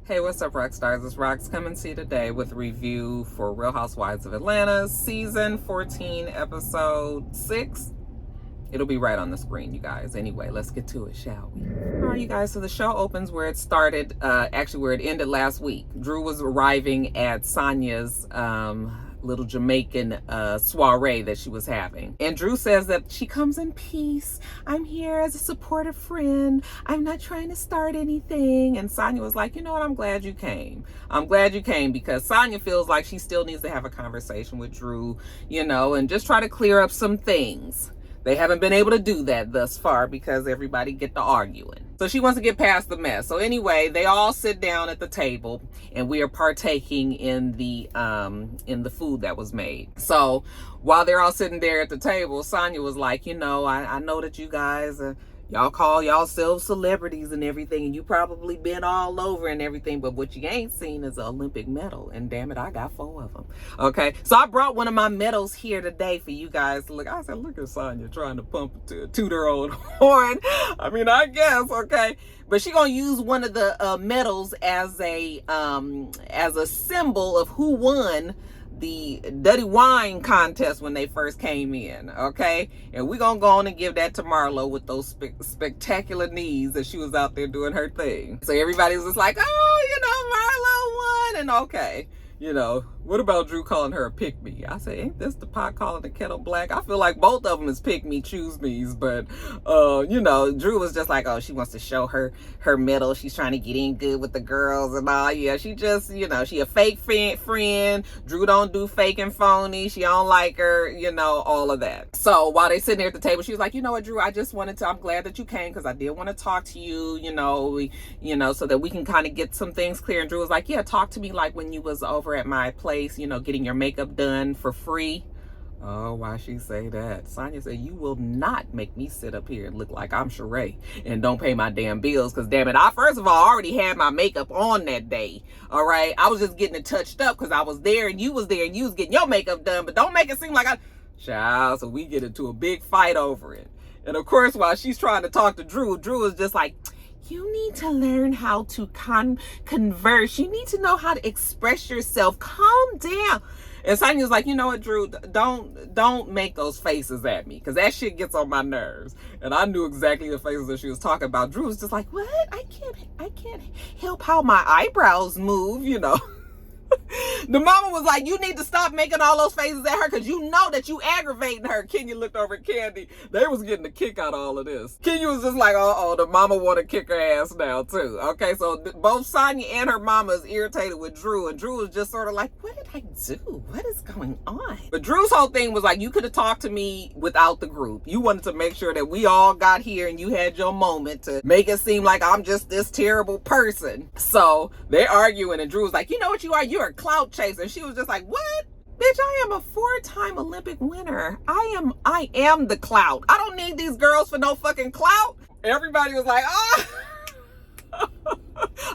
Hey, what's up, rock stars? It's Rox coming to you today with a review for Real Housewives of Atlanta, season 14, episode 6. It'll be right on the screen, you guys. Anyway, let's get to it, shall we? All right, you guys. So the show opens where it started, actually where it ended last week. Drew was arriving at Sonja's little Jamaican soiree that she was having. And Drew says that she comes in peace. I'm here as a supportive friend. I'm not trying to start anything. And Sonja was like, you know what? I'm glad you came. I'm glad you came because Sonja feels like she still needs to have a conversation with Drew, you know, and just try to clear up some things. They haven't been able to do that thus far because everybody get to arguing. So she wants to get past the mess. So anyway, they all sit down at the table and we are partaking in the food that was made. So while they're all sitting there at the table, Sonja was like, you know, I know that you guys y'all call y'allselves celebrities and everything, and you probably been all over and everything, but what you ain't seen is an Olympic medal, and damn it, I got 4 of them. Okay, so I brought one of my medals here today for you guys to look. I said, look at Sonja trying to toot her own horn. I mean, I guess, okay, but she gonna use one of the medals as a symbol of who won the Dirty Wine contest when they first came in, okay? And we're gonna go on and give that to Marlo with those spectacular knees that she was out there doing her thing. So everybody's just like, oh, you know, Marlo won, and okay. You know, what about Drew calling her a pick-me? I say, ain't this the pot calling the kettle black? I feel like both of them is pick-me, choose-me's, but, you know, Drew was just like, oh, she wants to show her medal. She's trying to get in good with the girls and all. Yeah, she just, you know, she a fake friend. Drew don't do fake and phony. She don't like her, you know, all of that. So while they sitting there at the table, she was like, you know what, Drew, I'm glad that you came because I did want to talk to you, you know, so that we can kind of get some things clear. And Drew was like, yeah, talk to me like when you was over at my place, you know, getting your makeup done for free. Oh, why she say that? Sonja said, you will not make me sit up here and look like I'm Sheree and don't pay my damn bills, because damn it, I first of all already had my makeup on that day. All right, I was just getting it touched up because I was there and you was there and you was getting your makeup done, but don't make it seem like child. So we get into a big fight over it. And of course, while she's trying to talk to Drew, Drew is just like, you need to learn how to converse. You need to know how to express yourself. Calm down. And Sonja's like, you know what, Drew, don't make those faces at me, because that shit gets on my nerves. And I knew exactly the faces that she was talking about. Drew was just like, what? I can't help how my eyebrows move, you know. The mama was like, you need to stop making all those faces at her because you know that you aggravating her. Kenya looked over at Kandi. They was getting a kick out of all of this. Kenya was just like, the mama want to kick her ass now too. Okay, so both Sonja and her mama is irritated with Drew, and Drew was just sort of like, what did I do? What is going on? But Drew's whole thing was like, you could have talked to me without the group. You wanted to make sure that we all got here and you had your moment to make it seem like I'm just this terrible person. So they're arguing, and Drew was like, you know what you are? You're a clout chaser. And she was just like, what? Bitch, I am a 4-time Olympic winner. I am the clout. I don't need these girls for no fucking clout. Everybody was like,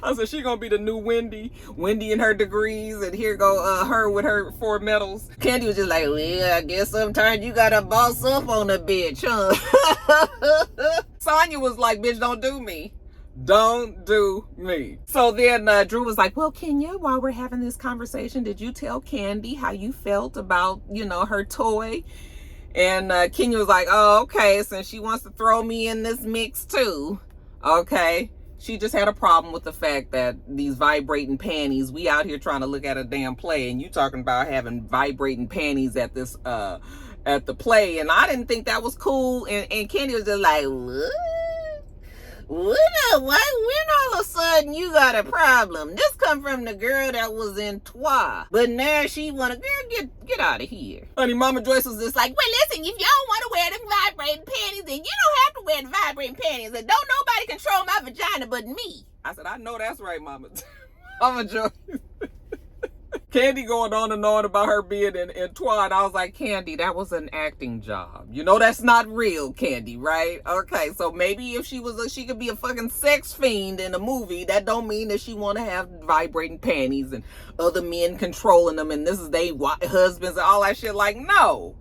I said, she gonna be the new Wendy and her degrees, and here go her with her 4 medals. Kandi was just like, well, I guess sometimes you gotta boss up on a bitch, huh? Sonja was like, bitch, don't do me. Don't do me. So then Drew was like, well, Kenya, while we're having this conversation, did you tell Kandi how you felt about, you know, her toy? And Kenya was like, oh, okay, since she wants to throw me in this mix too. Okay. She just had a problem with the fact that these vibrating panties, we out here trying to look at a damn play, and you talking about having vibrating panties at this at the play, and I didn't think that was cool. And Kandi was just like, what? When all of a sudden you got a problem? This come from the girl that was in Twa, but now she wanna, girl, get out of here. Honey, Mama Joyce was just like, well, listen, if you don't want to wear the vibrating panties, then you don't have to wear the vibrating panties, and don't nobody control my vagina but me. I said, I know that's right, Mama. Mama Joyce. Kandi going on and on about her being in Twa, and I was like, Kandi, that was an acting job. You know that's not real, Kandi, right? Okay, so maybe if she could be a fucking sex fiend in a movie, that don't mean that she want to have vibrating panties and other men controlling them, and this is they husbands and all that shit. Like, no.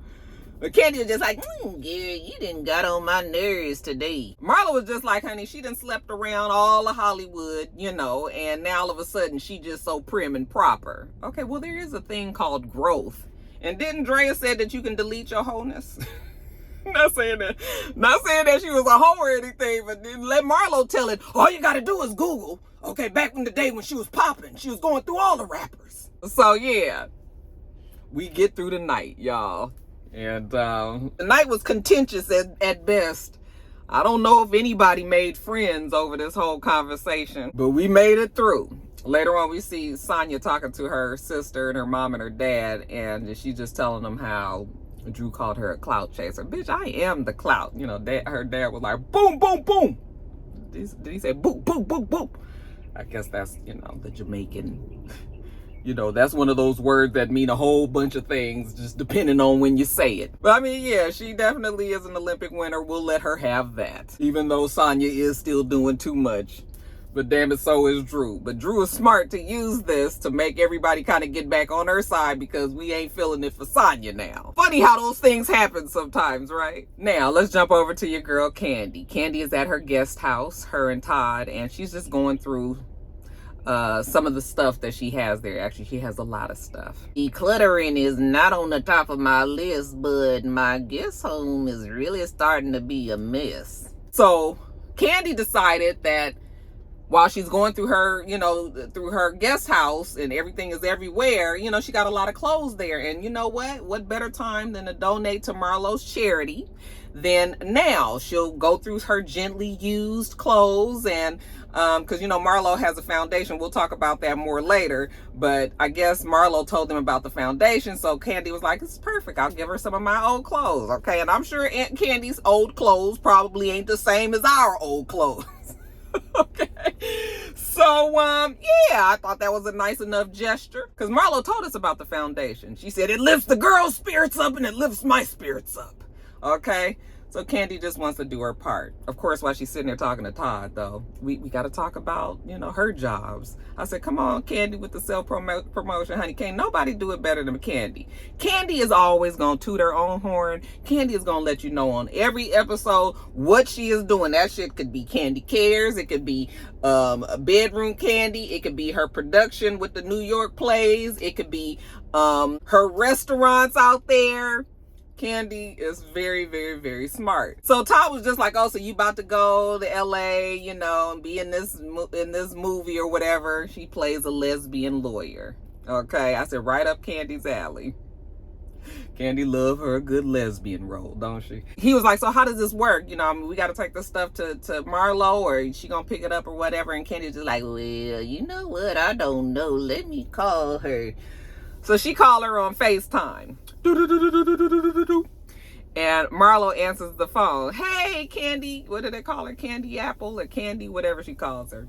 But Kandi was just like, Gary, you didn't got on my nerves today. Marlo was just like, honey, she done slept around all of Hollywood, you know, and now all of a sudden she just so prim and proper. Okay, well, there is a thing called growth. And didn't Drea said that you can delete your wholeness? Not saying that she was a hoe or anything, but then let Marlo tell it. All you gotta do is Google. Okay, back in the day when she was popping, she was going through all the rappers. So yeah, we get through the night, y'all. And the night was contentious at best. I don't know if anybody made friends over this whole conversation, but we made it through. Later on, we see Sonja talking to her sister and her mom and her dad, and she's just telling them how Drew called her a clout chaser. Bitch, I am the clout. You know, her dad was like, boom, boom, boom. Did he say boom, boom, boom, boom? I guess that's, you know, the Jamaican... You know, that's one of those words that mean a whole bunch of things, just depending on when you say it. But I mean, yeah, she definitely is an Olympic winner. We'll let her have that. Even though Sonja is still doing too much. But damn it, so is Drew. But Drew is smart to use this to make everybody kind of get back on her side because we ain't feeling it for Sonja now. Funny how those things happen sometimes, right? Now, let's jump over to your girl, Kandi. Kandi is at her guest house, her and Todd, and she's just going through some of the stuff that she has there. Actually, she has a lot of stuff. Decluttering is not on the top of my list, but my guest home is really starting to be a mess. So Kandi decided that while she's going through her, you know, through her guest house and everything is everywhere, you know, she got a lot of clothes there. And you know what? What better time than to donate to Marlo's charity than now? She'll go through her gently used clothes and because, you know, Marlo has a foundation. We'll talk about that more later. But I guess Marlo told them about the foundation. So Kandi was like, it's perfect. I'll give her some of my old clothes. Okay. And I'm sure Aunt Candy's old clothes probably ain't the same as our old clothes. Okay. So, yeah, I thought that was a nice enough gesture. Because Marlo told us about the foundation. She said, it lifts the girl's spirits up and it lifts my spirits up. Okay. So Kandi just wants to do her part. Of course, while she's sitting there talking to Todd, though, we got to talk about, you know, her jobs. I said, come on, Kandi, with the self-promotion, honey. Can't nobody do it better than Kandi. Kandi is always going to toot her own horn. Kandi is going to let you know on every episode what she is doing. That shit could be Kandi Cares. It could be a bedroom Kandi. It could be her production with the New York plays. It could be her restaurants out there. Kandi is very, very, very smart. So Todd was just like, oh, so you about to go to LA, you know, and be in this movie or whatever. She plays a lesbian lawyer. Okay, I said right up Kandi's alley. Kandi love her a good lesbian role, don't she? He was like, so how does this work? You know, I mean, we got to take this stuff to Marlo, or is she going to pick it up or whatever? And Kandi's just like, well, you know what? I don't know. Let me call her. So she called her on FaceTime. And Marlo answers the phone. Hey, Kandi. What do they call her? Candy Apple or Kandi, whatever she calls her.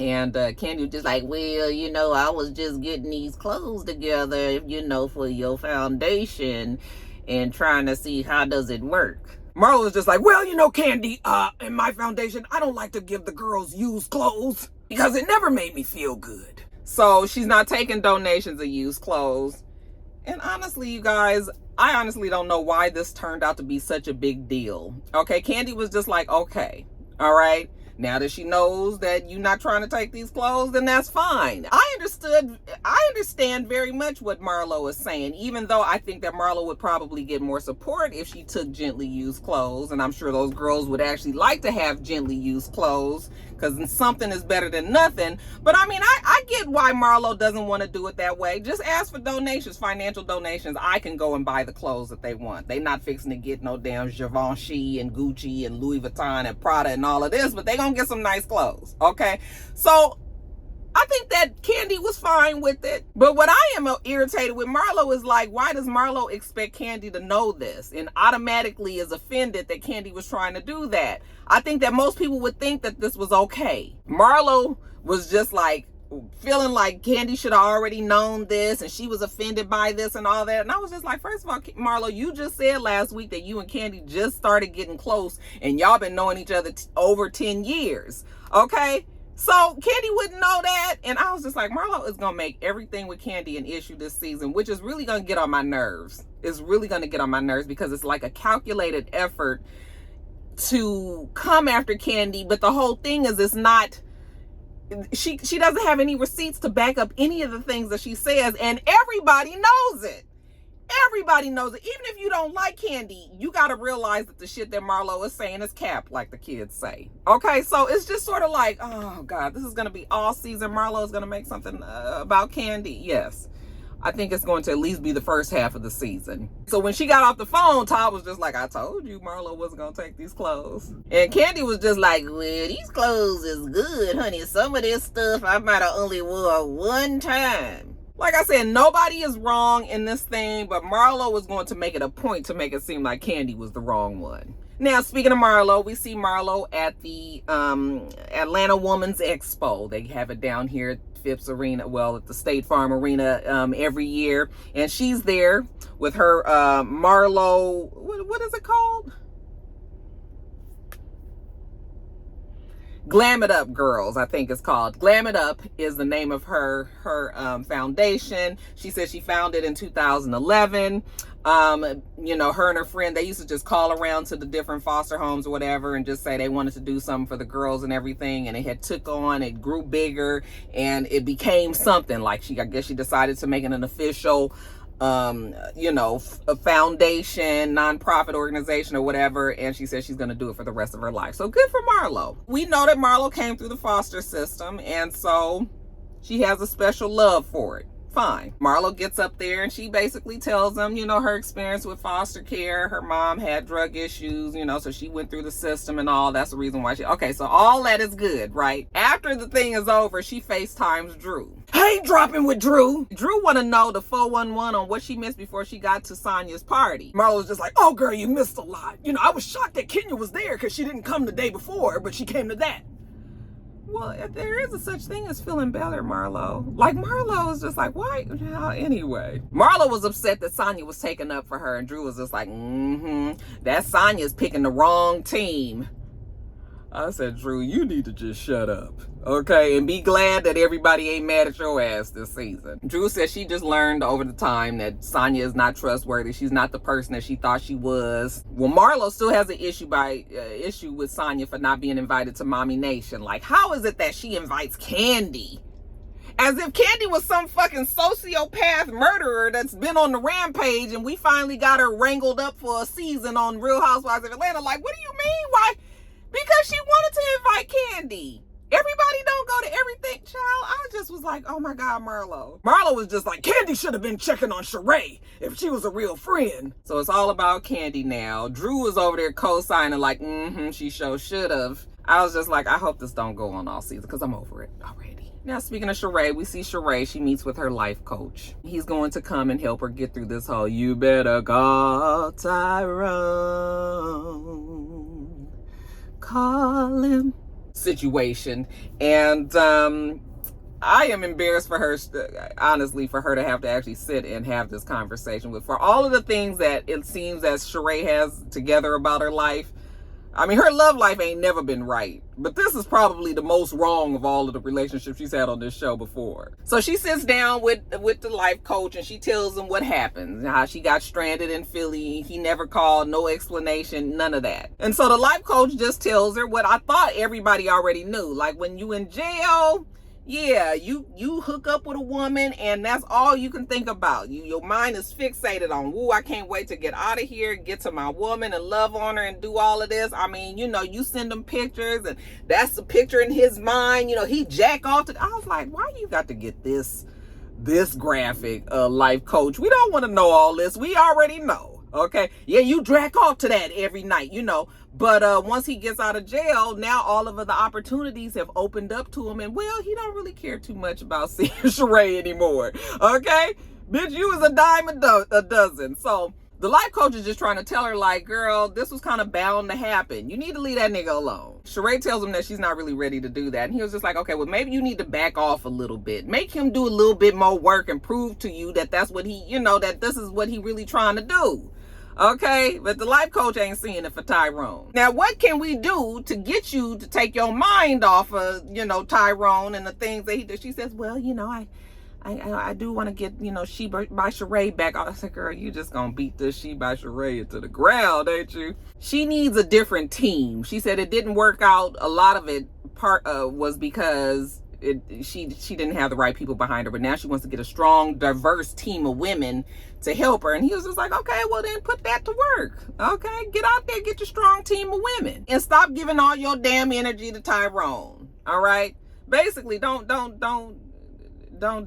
And Kandi was just like, well, you know, I was just getting these clothes together, you know, for your foundation and trying to see how does it work. Marlo was just like, well, you know, Kandi, in my foundation, I don't like to give the girls used clothes because it never made me feel good. So she's not taking donations of used clothes. And honestly, you guys, I honestly don't know why this turned out to be such a big deal. Okay, Kandi was just like, okay, all right. Now that she knows that you're not trying to take these clothes, then that's fine. I understand very much what Marlo is saying, even though I think that Marlo would probably get more support if she took gently used clothes. And I'm sure those girls would actually like to have gently used clothes because something is better than nothing. But I mean, I get why Marlo doesn't want to do it that way. Just ask for donations, financial donations. I can go and buy the clothes that they want. They not fixing to get no damn Givenchy and Gucci and Louis Vuitton and Prada and all of this, but they gonna get some nice clothes. Okay, so I think that Kandi was fine with it. But what I am irritated with Marlo is like, why does Marlo expect Kandi to know this and automatically is offended that Kandi was trying to do that? I think that most people would think that this was okay. Marlo was just like feeling like Kandi should have already known this and she was offended by this and all that. And I was just like, first of all, Marlo, you just said last week that you and Kandi just started getting close and y'all been knowing each other over 10 years. Okay? So Kandi wouldn't know that. And I was just like, Marlo is going to make everything with Kandi an issue this season, which is really going to get on my nerves. It's really going to get on my nerves because it's like a calculated effort to come after Kandi. But the whole thing is, it's not, she doesn't have any receipts to back up any of the things that she says. And everybody knows it. Everybody knows it. Even if you don't like Kandi, you got to realize that the shit that Marlo is saying is cap, like the kids say. Okay, so it's just sort of like, oh God, this is going to be all season. Marlo is going to make something about Kandi. Yes, I think it's going to at least be the first half of the season. So when she got off the phone, Todd was just like, I told you Marlo wasn't going to take these clothes. And Kandi was just like, well, these clothes is good, honey. Some of this stuff I might have only wore one time. Like I said, nobody is wrong in this thing, but Marlo was going to make it a point to make it seem like Kandi was the wrong one. Now, speaking of Marlo, we see Marlo at the Atlanta Women's Expo. They have it down here at Phipps Arena, well, at the State Farm Arena every year. And she's there with her Marlo, what is it called? Glam It Up Girls, I think it's called. Glam It Up is the name of her foundation. She said she founded in 2011. You know, her and her friend, they used to just call around to the different foster homes or whatever and just say they wanted to do something for the girls and everything. And it had took on, it grew bigger, and it became something. Like I guess she decided to make it an official you know, a foundation, nonprofit organization or whatever, and she says she's going to do it for the rest of her life. So good for Marlo. We know that Marlo came through the foster system, and so she has a special love for it. Fine. Marlo gets up there and she basically tells them, you know, her experience with foster care. Her mom had drug issues, you know, so she went through the system and all. That's the reason why okay, so all that is good, right? After the thing is over, she FaceTimes Drew. Hey, dropping with Drew. Drew want to know the 411 on what she missed before she got to Sonja's party. Marlo's just like, oh girl, you missed a lot. You know, I was shocked that Kenya was there because she didn't come the day before, but she came to that. Well, if there is a such thing as feeling better, Marlo. Like, Marlo is just like, why? Anyway. Marlo was upset that Sonja was taken up for her, and Drew was just like, that Sonja's picking the wrong team. I said, Drew, you need to just shut up, okay? And be glad that everybody ain't mad at your ass this season. Drew said she just learned over the time that Sonja is not trustworthy. She's not the person that she thought she was. Well, Marlo still has an issue with Sonja for not being invited to Mommy Nation. Like, how is it that she invites Kandi? As if Kandi was some fucking sociopath murderer that's been on the rampage and we finally got her wrangled up for a season on Real Housewives of Atlanta. Like, what do you mean? Why? Because she wanted to invite Kandi. Everybody don't go to everything, child. I just was like, oh my God, Marlo. Marlo was just like, Kandi should have been checking on Sheree if she was a real friend. So it's all about Kandi now. Drew was over there co-signing like, she sure should have. I was just like, I hope this don't go on all season because I'm over it already. Now, speaking of Sheree, we see Sheree. She meets with her life coach. He's going to come and help her get through this whole, you better call Tyrone, call him situation. And I am embarrassed for her, honestly, for her to have to actually sit and have this conversation with. For all of the things that it seems that Sheree has together about her life, I mean, her love life ain't never been right. But this is probably the most wrong of all of the relationships she's had on this show before. So she sits down with the life coach and she tells him what happened. How she got stranded in Philly. He never called, no explanation, none of that. And so the life coach just tells her what I thought everybody already knew. Like, when you in jail, yeah, you hook up with a woman and that's all you can think about. Your mind is fixated on, woo, I can't wait to get out of here, get to my woman and love on her and do all of this. I mean, you know, you send him pictures and that's the picture in his mind. You know, he jack off to, I was like, why you got to get this graphic, life coach? We don't want to know all this. We already know. Okay, yeah, you jack off to that every night, you know, but once he gets out of jail, now all of the opportunities have opened up to him, and well, he don't really care too much about seeing Sheree anymore. Okay, bitch, you was a dime a dozen. So the life coach is just trying to tell her, like, girl, this was kind of bound to happen. You need to leave that nigga alone. Sheree tells him that she's not really ready to do that. And he was just like, okay, well, maybe you need to back off a little bit. Make him do a little bit more work and prove to you that that's what he, you know, that this is what he really trying to do. Okay, but the life coach ain't seeing it for Tyrone. Now, what can we do to get you to take your mind off of, Tyrone and the things that he did? She says, well, I do want to get, She by Sheree back. I said, girl, you just gonna beat this She by Sheree into the ground, ain't you? She needs a different team. She said it didn't work out. A lot of it was because she didn't have the right people behind her, but now she wants to get a strong, diverse team of women to help her. And he was just like, okay, well then put that to work. Okay, get out there, get your strong team of women, and stop giving all your damn energy to Tyrone. All right, basically, don't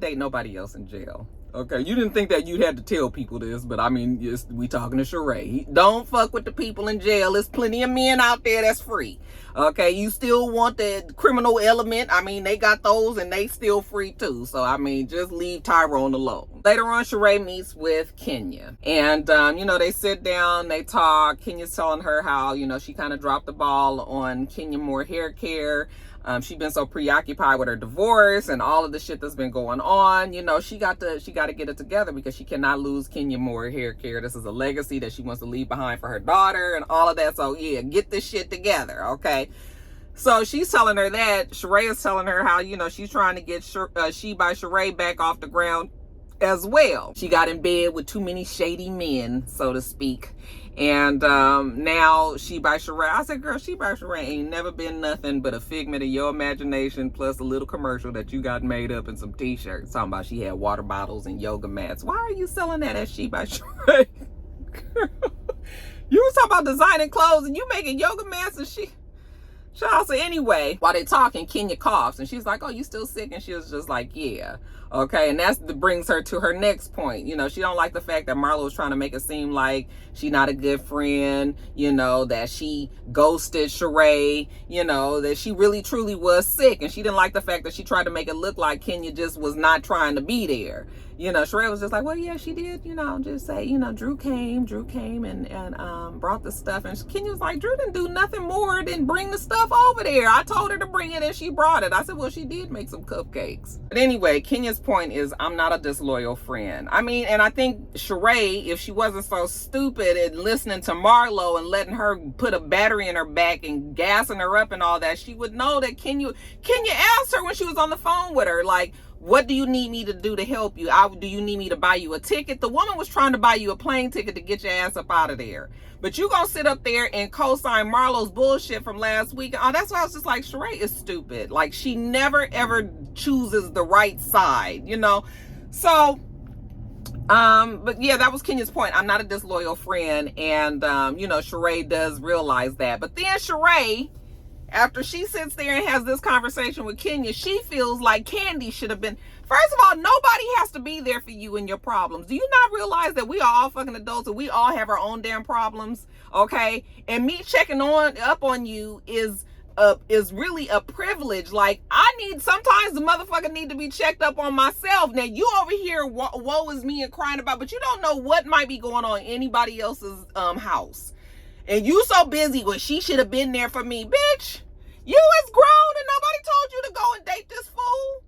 date nobody else in jail. Okay, you didn't think that you'd have to tell people this, but I mean, we talking to Sheree. Don't fuck with the people in jail. There's plenty of men out there that's free. Okay, you still want the criminal element. I mean, they got those and they still free too. So, I mean, just leave Tyrone alone. Later on, Sheree meets with Kenya. And, they sit down, they talk. Kenya's telling her how, she kind of dropped the ball on Kenya Moore hair care. She's been so preoccupied with her divorce and all of the shit that's been going on. She got to get it together because she cannot lose Kenya Moore hair care. This is a legacy that she wants to leave behind for her daughter and all of that. So yeah, get this shit together, okay? So she's telling her that. Sheree is telling her how, she's trying to get She by Sheree back off the ground as well. She got in bed with too many shady men, so to speak. And now She by Sheree. I said, girl, She by Sheree ain't never been nothing but a figment of your imagination, plus a little commercial that you got made up and some t-shirts talking about she had water bottles and yoga mats. Why are you selling that as She by Sheree? You was talking about designing clothes and you making yoga mats and she... So anyway, while they talking, Kenya coughs and she's like, oh, you still sick? And she was just like, yeah. Okay, and that brings her to her next point. She don't like the fact that Marlo was trying to make it seem like she's not a good friend, that she ghosted Sheree, that she really truly was sick. And she didn't like the fact that she tried to make it look like Kenya just was not trying to be there. Sheree was just like, well, yeah, she did, just say, Drew came and brought the stuff. And Kenya was like, Drew didn't do nothing more than bring the stuff over there. I told her to bring it and she brought it. I said, well, she did make some cupcakes. But anyway, Kenya's point is, I'm not a disloyal friend. I mean, and I think Sheree, if she wasn't so stupid and listening to Marlo and letting her put a battery in her back and gassing her up and all that, she would know that Kenya asked her when she was on the phone with her, like, what do you need me to do to help you? Do you need me to buy you a ticket? The woman was trying to buy you a plane ticket to get your ass up out of there. But you gonna sit up there and co-sign Marlo's bullshit from last week. Oh, that's why I was just like, Sheree is stupid. Like, she never ever chooses the right side, So, but yeah, that was Kenya's point. I'm not a disloyal friend. And, Sheree does realize that. But then Sheree, after she sits there and has this conversation with Kenya, she feels like Kandi should have been... First of all, nobody has to be there for you and your problems. Do you not realize that we are all fucking adults and we all have our own damn problems, okay? And me checking up on you is really a privilege. Like, sometimes the motherfucker need to be checked up on myself. Now, you over here, woe is me and crying about, but you don't know what might be going on in anybody else's house. And you so busy, well, she should have been there for me. Bitch, you is grown and nobody told you to go and date this fool.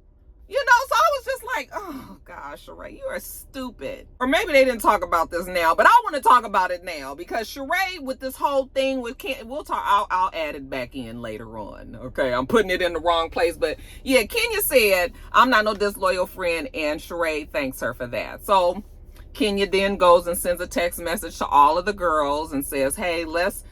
So I was just like, oh gosh, Sheree, you are stupid. Or maybe they didn't talk about this now, but I want to talk about it now because Sheree, with this whole thing with Kenya, we'll talk, I'll add it back in later on. Okay, I'm putting it in the wrong place, but yeah, Kenya said, I'm not no disloyal friend, and Sheree thanks her for that. So Kenya then goes and sends a text message to all of the girls and says, hey, let's,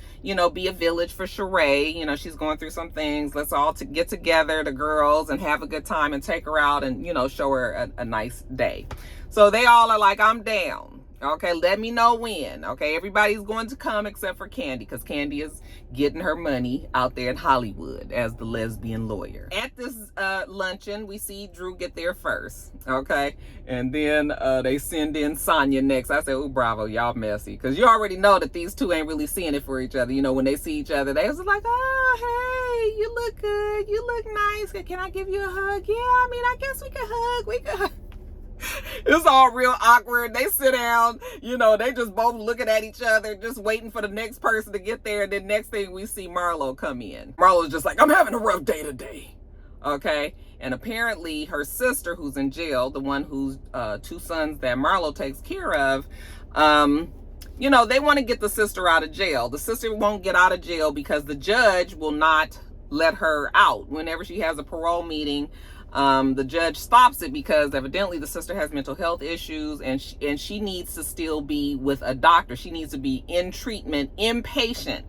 be a village for Sheree. She's going through some things. Let's all get together, the girls, and have a good time and take her out and, show her a nice day. So they all are like, I'm down. Okay, let me know when. Okay, everybody's going to come except for Kandi, because Kandi is getting her money out there in Hollywood as the lesbian lawyer. At this luncheon, we see Drew get there first. Okay, and then they send in Sonja next. I said, oh, bravo, y'all messy, because you already know that these two ain't really seeing it for each other. When they see each other, they was like, oh, hey, you look good, you look nice. Can I give you a hug? Yeah, I guess we could hug. It's all real awkward. They sit down, they just both looking at each other, just waiting for the next person to get there. And then next thing we see Marlo come in. Marlo's just like, I'm having a rough day today. Okay. And apparently her sister, who's in jail, the one whose two sons that Marlo takes care of, you know, they want to get the sister out of jail. The sister won't get out of jail because the judge will not let her out. Whenever she has a parole meeting, the judge stops it because evidently the sister has mental health issues, and she needs to still be with a doctor. She needs to be in treatment, inpatient.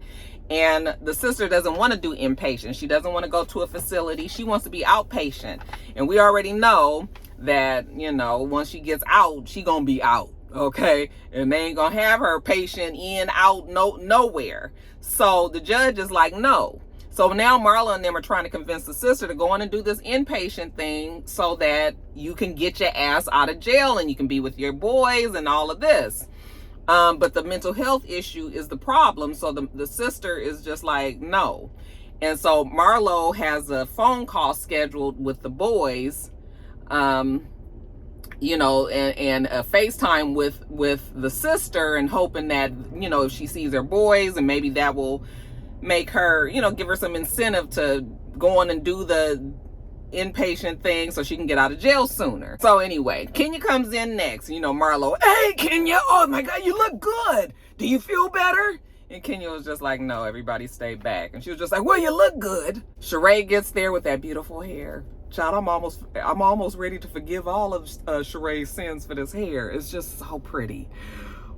And the sister doesn't want to do inpatient. She doesn't want to go to a facility. She wants to be outpatient. And we already know that, you know, once she gets out, she gonna be out. Okay, and they ain't gonna have her patient in, out, nowhere. So the judge is like, no. So now Marlo and them are trying to convince the sister to go on and do this inpatient thing so that you can get your ass out of jail and you can be with your boys and all of this. But the mental health issue is the problem. So the sister is just like, no. And so Marlo has a phone call scheduled with the boys, you know, and a FaceTime with the sister, and hoping that, you know, if she sees her boys, and maybe that will make her, you know, give her some incentive to go on and do the inpatient thing so she can get out of jail sooner. So anyway, Kenya comes in next. You know, Marlo, hey Kenya, oh my God, you look good. Do you feel better? And Kenya was just like, no, everybody stay back. And she was just like, well, you look good. Sheree gets there with that beautiful hair. Child, I'm almost ready to forgive all of Sheree's sins for this hair. It's just so pretty.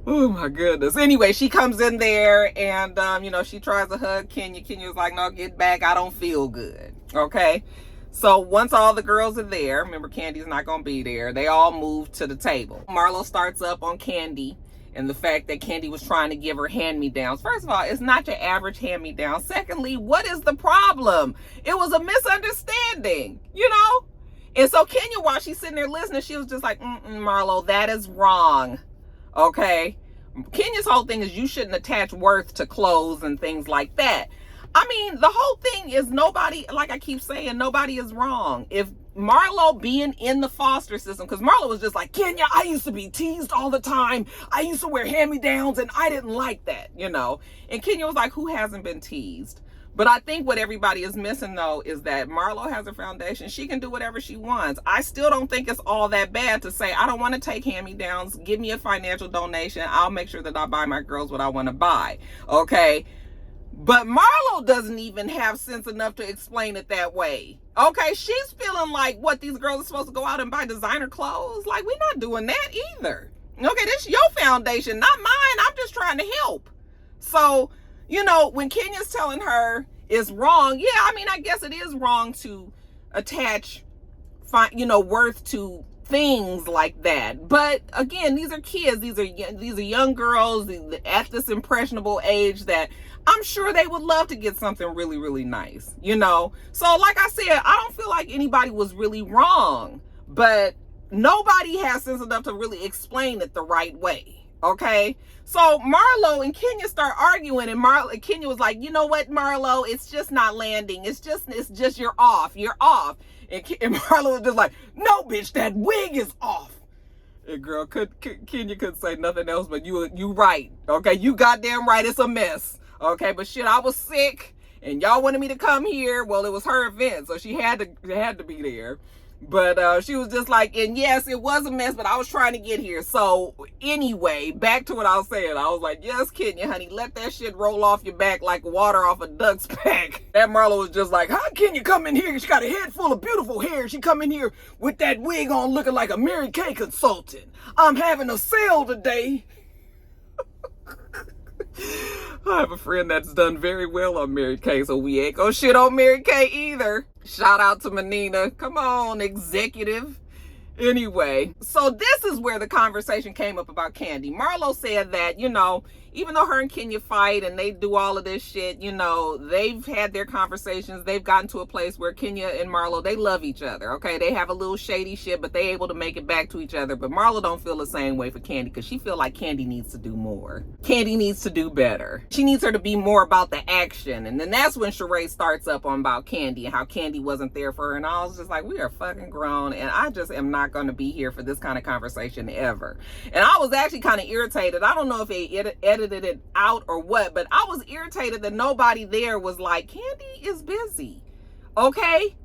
Oh my goodness. Anyway, she comes in there and, you know, she tries to hug Kenya. Kenya's like, no, get back. I don't feel good. Okay. So once all the girls are there, remember Kandi's not going to be there, they all move to the table. Marlo starts up on Kandi and the fact that Kandi was trying to give her hand-me-downs. First of all, it's not your average hand-me-down. Secondly, what is the problem? It was a misunderstanding, you know? And so Kenya, while she's sitting there listening, she was just like, Marlo, that is wrong. Okay? Kenya's whole thing is you shouldn't attach worth to clothes and things like that. I mean, the whole thing is nobody, like I keep saying, nobody is wrong. If Marlo being in the foster system, because Marlo was just like, Kenya, I used to be teased all the time. I used to wear hand-me-downs and I didn't like that, you know. And Kenya was like, who hasn't been teased? But I think what everybody is missing, though, is that Marlo has a foundation. She can do whatever she wants. I still don't think it's all that bad to say, I don't want to take hand-me-downs. Give me a financial donation. I'll make sure that I buy my girls what I want to buy, okay? But Marlo doesn't even have sense enough to explain it that way. Okay, she's feeling like, what, these girls are supposed to go out and buy designer clothes? Like, we're not doing that either. Okay, this is your foundation, not mine. I'm just trying to help. So, you know, when Kenya's telling her it's wrong, yeah, I mean, I guess it is wrong to attach, you know, worth to things like that. But again, these are kids. These are young girls at this impressionable age that I'm sure they would love to get something really, really nice, you know? So like I said, I don't feel like anybody was really wrong, but nobody has sense enough to really explain it the right way, okay? So Marlo and Kenya start arguing, and Kenya was like, you know what, Marlo, it's just not landing. It's just you're off. And Marlo was just like, no, bitch, that wig is off. And girl, Kenya couldn't say nothing else, but you right, okay? You goddamn right, it's a mess. Okay, but shit, I was sick and y'all wanted me to come here. Well, it was her event, so she had to be there. But she was just like, and yes, it was a mess, but I was trying to get here. So anyway, back to what I was saying. I was like, yes, Kenya, honey, let that shit roll off your back like water off a duck's back. That Marlo was just like, how can you come in here? She got a head full of beautiful hair. She come in here with that wig on looking like a Mary Kay consultant. I'm having a sale today. I have a friend that's done very well on Mary Kay, so we ain't gonna shit on Mary Kay either. Shout out to Menina. Come on, executive. Anyway, so this is where the conversation came up about Kandi. Marlo said that, you know, even though her and Kenya fight and they do all of this shit, you know, they've had their conversations. They've gotten to a place where Kenya and Marlo, they love each other, okay? They have a little shady shit, but they able to make it back to each other. But Marlo don't feel the same way for Kandi because she feel like Kandi needs to do more. Kandi needs to do better. She needs her to be more about the action. And then that's when Sheree starts up on about Kandi and how Kandi wasn't there for her. And I was just like, we are fucking grown. And I just am not going to be here for this kind of conversation ever. And I was actually kind of irritated. I don't know if they edited it out or what, but I was irritated that nobody there was like, Kandi is busy, okay?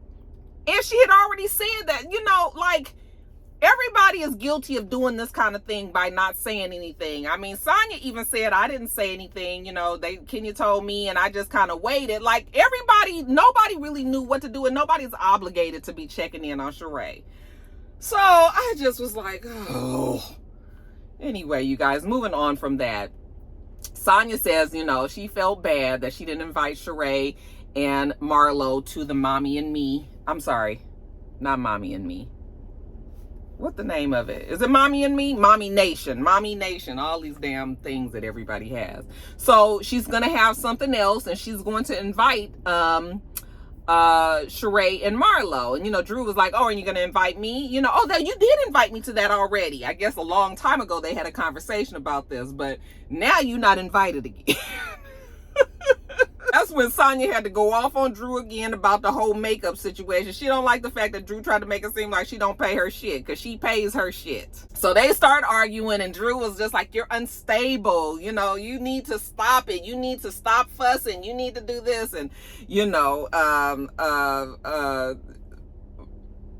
And she had already said that, you know, like, everybody everybody is guilty of doing this kind of thing by not saying anything. I mean, Sonja even said, I didn't say anything, you know, Kenya told me and I just kind of waited. Like, everybody, nobody really knew what to do, and nobody's obligated to be checking in on Sheree. So I just was like, oh. Anyway, you guys, moving on from that, Sonja says, you know, she felt bad that she didn't invite Sheree and Marlo to the Mommy and Me. I'm sorry, not Mommy and Me. What the name of it? Is it Mommy and Me? Mommy Nation. Mommy Nation. All these damn things that everybody has. So she's going to have something else, and she's going to invite Sheree and Marlo. And, you know, Drew was like, oh, are you going to invite me? You know, oh, that you did invite me to that already. I guess a long time ago they had a conversation about this, but now you're not invited again. That's when Sonja had to go off on Drew again about the whole makeup situation. She don't like the fact that Drew tried to make it seem like she don't pay her shit, because she pays her shit. So they start arguing, and Drew was just like, you're unstable. You know, you need to stop it. You need to stop fussing. You need to do this. And, you know,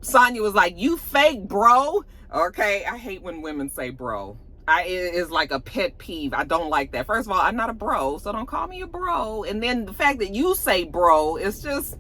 Sonja was like, you fake, bro. Okay, I hate when women say bro. It is like a pet peeve. I don't like that. First of all, I'm not a bro, so don't call me a bro. And then the fact that you say bro, it's just,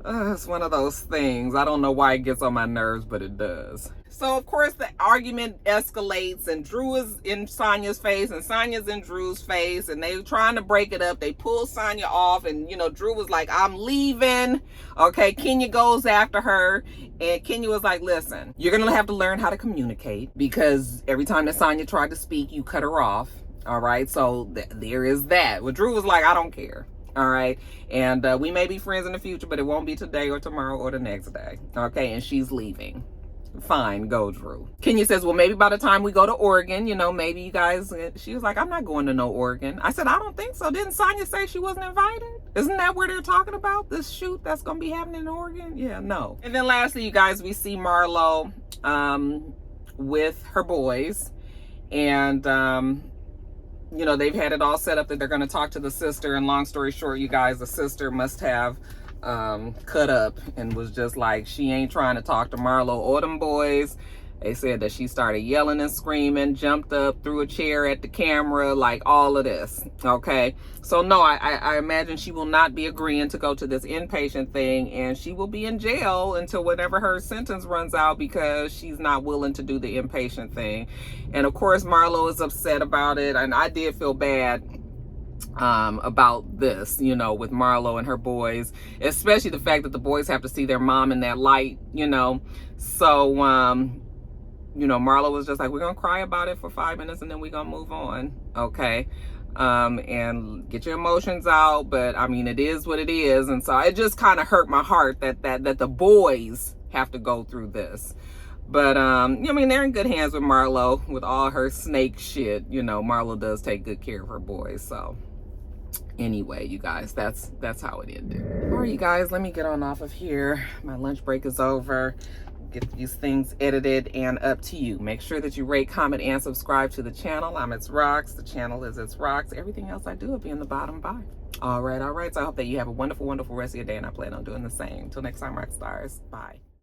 it's one of those things. I don't know why it gets on my nerves, but it does. So, of course, the argument escalates, and Drew is in Sonja's face, and Sonja's in Drew's face, and they're trying to break it up. They pull Sonja off, and, you know, Drew was like, I'm leaving. Okay, Kenya goes after her, and Kenya was like, listen, you're going to have to learn how to communicate, because every time that Sonja tried to speak, you cut her off. All right, so there is that. Well, Drew was like, I don't care. All right, and we may be friends in the future, but it won't be today or tomorrow or the next day. Okay, and she's leaving. Fine, go Drew. Kenya says, well, maybe by the time we go to Oregon, you know, maybe you guys, she was like, I'm not going to no Oregon. I said, I don't think so. Didn't Sonja say she wasn't invited? Isn't that where they're talking about, this shoot that's going to be happening in Oregon? Yeah, no. And then lastly, you guys, we see Marlo with her boys, and you know, they've had it all set up that they're going to talk to the sister, and long story short, you guys, the sister must have cut up and was just like, she ain't trying to talk to Marlo or them boys. They said that she started yelling and screaming, jumped up, threw a chair at the camera, like all of this. Okay, so no, I imagine she will not be agreeing to go to this inpatient thing, and she will be in jail until whenever her sentence runs out, because she's not willing to do the inpatient thing. And of course Marlo is upset about it, and I did feel bad about this, you know, with Marlo and her boys, especially the fact that the boys have to see their mom in that light, you know. So you know, Marlo was just like, we're gonna cry about it for 5 minutes and then we're gonna move on. Okay, and get your emotions out. But I mean, it is what it is. And so it just kind of hurt my heart that the boys have to go through this. But I mean, they're in good hands with Marlo with all her snake shit. You know, Marlo does take good care of her boys. So anyway, you guys, that's how it ended. All right, you guys, let me get on off of here. My lunch break is over. Get these things edited and up to you. Make sure that you rate, comment, and subscribe to the channel. I'm itsrox. The channel is itsrox. Everything else I do will be in the bottom bar. All right. So I hope that you have a wonderful, wonderful rest of your day, and I plan on doing the same. Till next time, rock stars. Bye.